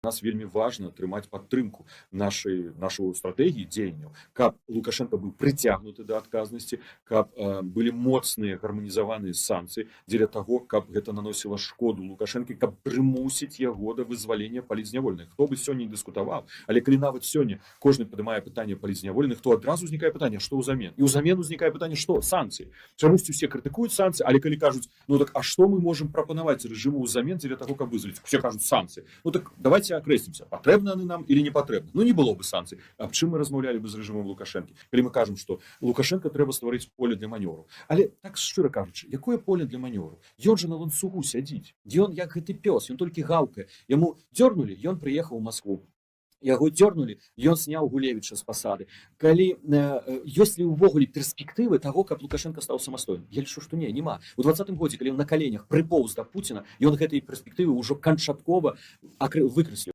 Нас вельмі важна атрымаць падтрымку нашую стратэгіі дзеянняў, каб Лукашенко быў прыцягнуты да адказнасці, каб былі моцныя гарманізаваныя санкцыі дзеля таго, каб гэта наносіла шкоду Лукашэнкі, каб прымусіць яго да вызвалення палітзнявольных. Хто бы сёння не дыскутаваў, але калі нават сёння кожны падымае пытанне палітзнявольных, то адразу ўзнікае пытанне, што ўзамен. І ўзамен узнікае пытанне, што санкцыі. Чамусьці усе крытыкуюць санкцыі, але калі кажуць, ну так а што мы можам прапанаваць рэжыму ўзамен дзеля таго, каб вызваліць? Усе кажуць санкцыі. Ну так давайте акрэслімся, патрэбны яны нам или не патрэбны. Ну не было бы санкцый. Аб чым мы размаўлялі бы з рэжымам Лукашэнкі, калі мы кажам, што Лукашенко трэба стварыць поле для манёвру. Але так шчыра кажучы, якое поле для манёвру? Ён жа на ланцугу сядзіць. Ён як гэты пёс, ён толькі гаўкае. Яму дзёрнулі, ён прыехаў у Маскву. Яго дзёрнулі, ён сняў Гулевіча з пасады. Калі ёсць ли ўвогуле перспектывы таго, каб Лукашенко стаў самастойным? Я лічу, што не, няма. У 20-м годзе, калі ён на каленях прыпоўз да Пуціна, ён гэтай перспектывы ўжо канчаткова выкрэсліў.